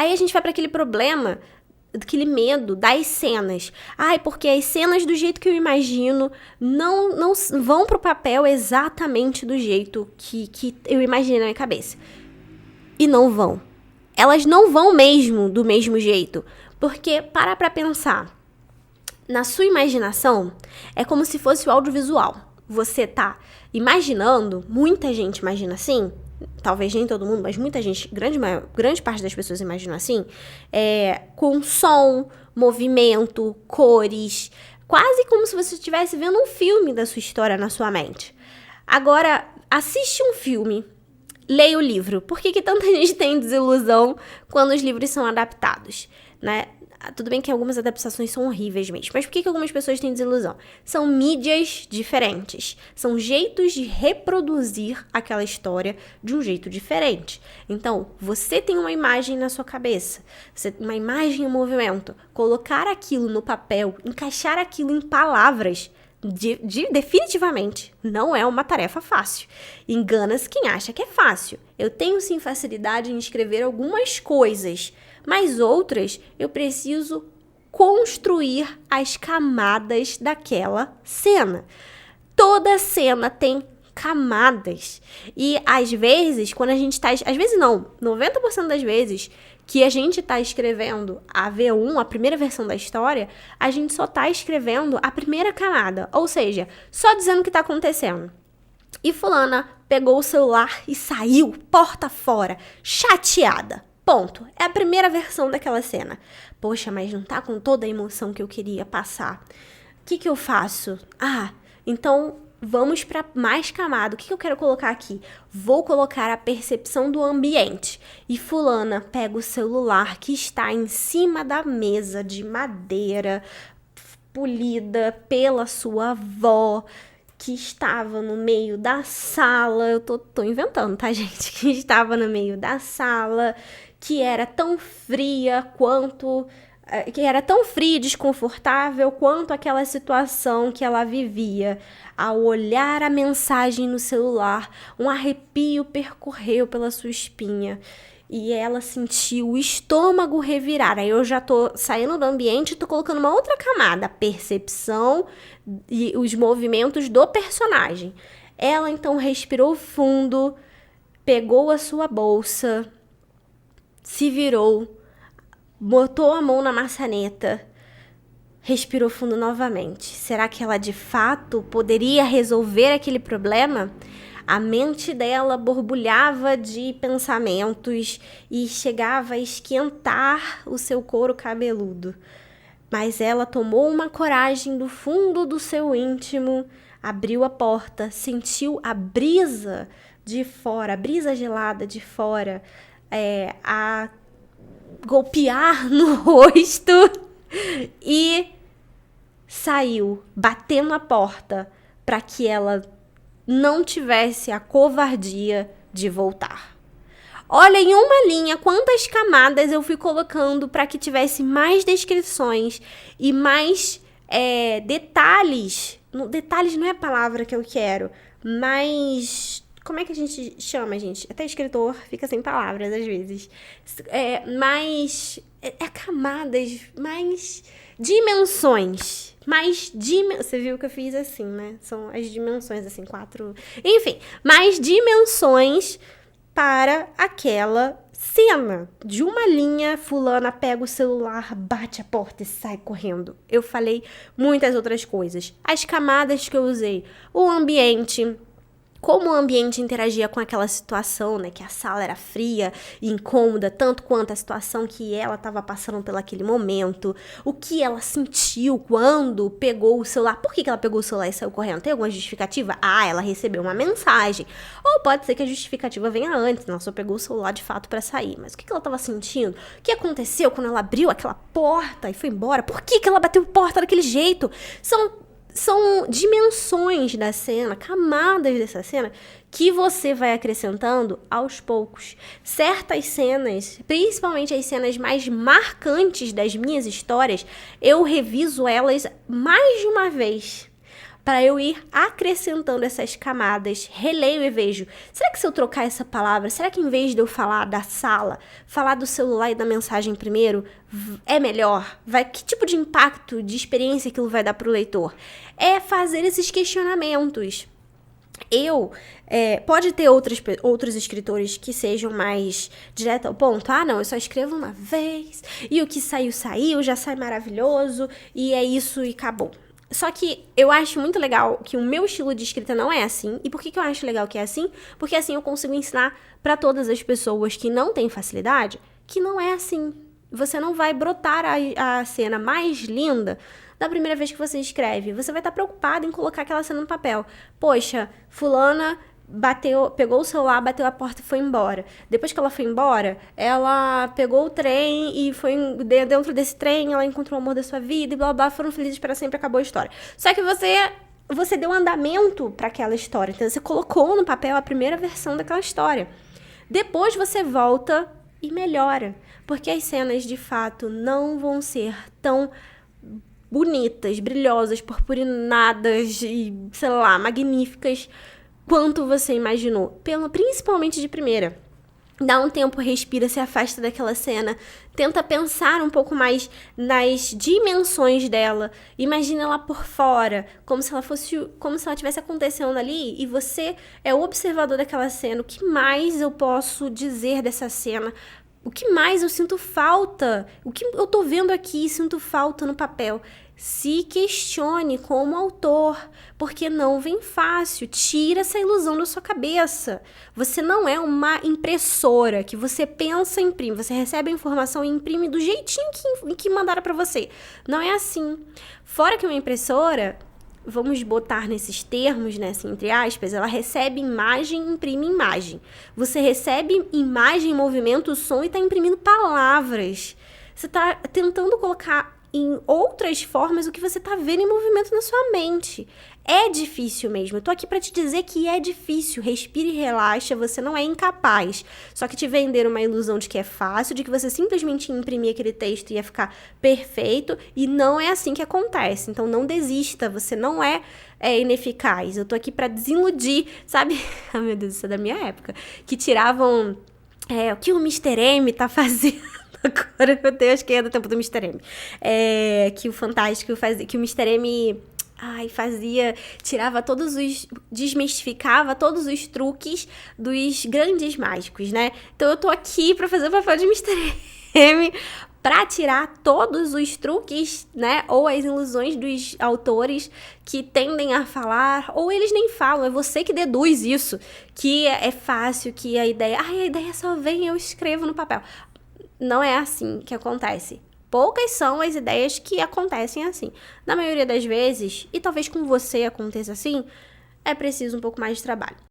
Aí a gente vai para aquele problema, aquele medo das cenas. Ai, porque as cenas do jeito que eu imagino não vão pro papel exatamente do jeito que eu imaginei na minha cabeça. E não vão. Elas não vão mesmo do mesmo jeito. Porque, para pra pensar, na sua imaginação, é como se fosse o audiovisual. Você tá imaginando, muita gente imagina assim, talvez nem todo mundo, mas muita gente, grande parte das pessoas imaginam assim, com som, movimento, cores, quase como se você estivesse vendo um filme da sua história na sua mente. Agora, assiste um filme, leia o livro. Por que tanta gente tem desilusão quando os livros são adaptados, né? Tudo bem que algumas adaptações são horríveis mesmo, mas por que algumas pessoas têm desilusão? São mídias diferentes, são jeitos de reproduzir aquela história de um jeito diferente. Então, você tem uma imagem na sua cabeça, uma imagem em movimento, colocar aquilo no papel, encaixar aquilo em palavras, definitivamente não é uma tarefa fácil. Engana-se quem acha que é fácil. Eu tenho sim facilidade em escrever algumas coisas, mas outras eu preciso construir as camadas daquela cena. Toda cena tem camadas. E às vezes, quando a gente tá... Às vezes não, 90% das vezes que a gente tá escrevendo a V1, a primeira versão da história, a gente só tá escrevendo a primeira camada. Ou seja, só dizendo o que tá acontecendo. E fulana pegou o celular e saiu, porta fora, chateada. Ponto. É a primeira versão daquela cena. Poxa, mas não tá com toda a emoção que eu queria passar. O que eu faço? Então vamos para mais camada. O que eu quero colocar aqui? Vou colocar a percepção do ambiente. E fulana pega o celular que está em cima da mesa de madeira, polida pela sua avó, que estava no meio da sala. Eu tô inventando, tá, gente? Que estava no meio da sala, que era tão fria quanto... que era tão fria e desconfortável quanto aquela situação que ela vivia. Ao olhar a mensagem no celular, um arrepio percorreu pela sua espinha. E ela sentiu o estômago revirar. Aí eu já tô saindo do ambiente e tô colocando uma outra camada. A percepção e os movimentos do personagem. Ela então respirou fundo, pegou a sua bolsa, se virou, botou a mão na maçaneta, respirou fundo novamente. Será que ela de fato poderia resolver aquele problema? A mente dela borbulhava de pensamentos e chegava a esquentar o seu couro cabeludo. Mas ela tomou uma coragem do fundo do seu íntimo, abriu a porta, sentiu a brisa de fora, a brisa gelada de fora, a golpear no rosto e saiu, batendo a porta para que ela não tivesse a covardia de voltar. Olha, em uma linha, quantas camadas eu fui colocando para que tivesse mais descrições e mais detalhes. Detalhes não é a palavra que eu quero, mas... Como é que a gente chama, gente? Até escritor fica sem palavras, às vezes. Camadas, mais dimensões. Você viu que eu fiz assim, né? São as dimensões, assim, 4... Enfim, mais dimensões para aquela cena. De uma linha, fulana pega o celular, bate a porta e sai correndo. Eu falei muitas outras coisas. As camadas que eu usei. O ambiente... Como o ambiente interagia com aquela situação, né? Que a sala era fria e incômoda, tanto quanto a situação que ela estava passando pelo aquele momento. O que ela sentiu quando pegou o celular. Por que ela pegou o celular e saiu correndo? Tem alguma justificativa? Ela recebeu uma mensagem. Ou pode ser que a justificativa venha antes. Ela só pegou o celular de fato para sair. Mas o que ela estava sentindo? O que aconteceu quando ela abriu aquela porta e foi embora? Por que ela bateu porta daquele jeito? São dimensões da cena, camadas dessa cena, que você vai acrescentando aos poucos. Certas cenas, principalmente as cenas mais marcantes das minhas histórias, eu reviso elas mais de uma vez, para eu ir acrescentando essas camadas, releio e vejo, será que se eu trocar essa palavra, será que em vez de eu falar da sala, falar do celular e da mensagem primeiro, é melhor? Que tipo de impacto, de experiência aquilo vai dar para o leitor? É fazer esses questionamentos. Pode ter outros escritores que sejam mais direto ao ponto. Não, eu só escrevo uma vez, e o que saiu, já sai maravilhoso, e é isso e acabou. Só que eu acho muito legal que o meu estilo de escrita não é assim. E por que eu acho legal que é assim? Porque assim eu consigo ensinar para todas as pessoas que não têm facilidade que não é assim. Você não vai brotar a cena mais linda da primeira vez que você escreve. Você vai estar preocupado em colocar aquela cena no papel. Poxa, fulana pegou o celular, bateu a porta e foi embora. Depois que ela foi embora, ela pegou o trem e foi dentro desse trem, ela encontrou o amor da sua vida e blá blá, foram felizes para sempre, acabou a história. Só que você deu andamento para aquela história, então você colocou no papel a primeira versão daquela história. Depois você volta e melhora, porque as cenas de fato não vão ser tão bonitas, brilhosas, purpurinadas e, sei lá, magníficas quanto você imaginou, principalmente de primeira. Dá um tempo, respira, se afasta daquela cena, tenta pensar um pouco mais nas dimensões dela, imagina ela por fora, como se ela estivesse acontecendo ali, e você é o observador daquela cena. O que mais eu posso dizer dessa cena? O que mais eu sinto falta? O que eu tô vendo aqui e sinto falta no papel? Se questione como autor, porque não vem fácil. Tira essa ilusão da sua cabeça. Você não é uma impressora que você pensa e imprime. Você recebe a informação e imprime do jeitinho que mandaram para você. Não é assim. Fora que uma impressora, vamos botar nesses termos, né, assim, entre aspas, ela recebe imagem e imprime imagem. Você recebe imagem, movimento, som e está imprimindo palavras. Você está tentando colocar em outras formas o que você tá vendo em movimento na sua mente. É difícil mesmo. Eu tô aqui pra te dizer que é difícil. Respire e relaxa, você não é incapaz. Só que te venderam uma ilusão de que é fácil, de que você simplesmente ia imprimir aquele texto e ia ficar perfeito, e não é assim que acontece. Então não desista, você não é ineficaz. Eu tô aqui pra desiludir, sabe? Ai, meu Deus, isso é da minha época. Que tiravam o que o Mr. M tá fazendo. Agora, meu Deus, que é do tempo do Mr. M. Que o Fantástico fazia, que o Mr. M desmistificava todos os truques dos grandes mágicos, né? Então eu tô aqui pra fazer o papel de Mr. M, pra tirar todos os truques, né? Ou as ilusões dos autores que tendem a falar, ou eles nem falam, é você que deduz isso, que é fácil, que a ideia só vem, eu escrevo no papel. Não é assim que acontece. Poucas são as ideias que acontecem assim. Na maioria das vezes, e talvez com você aconteça assim, é preciso um pouco mais de trabalho.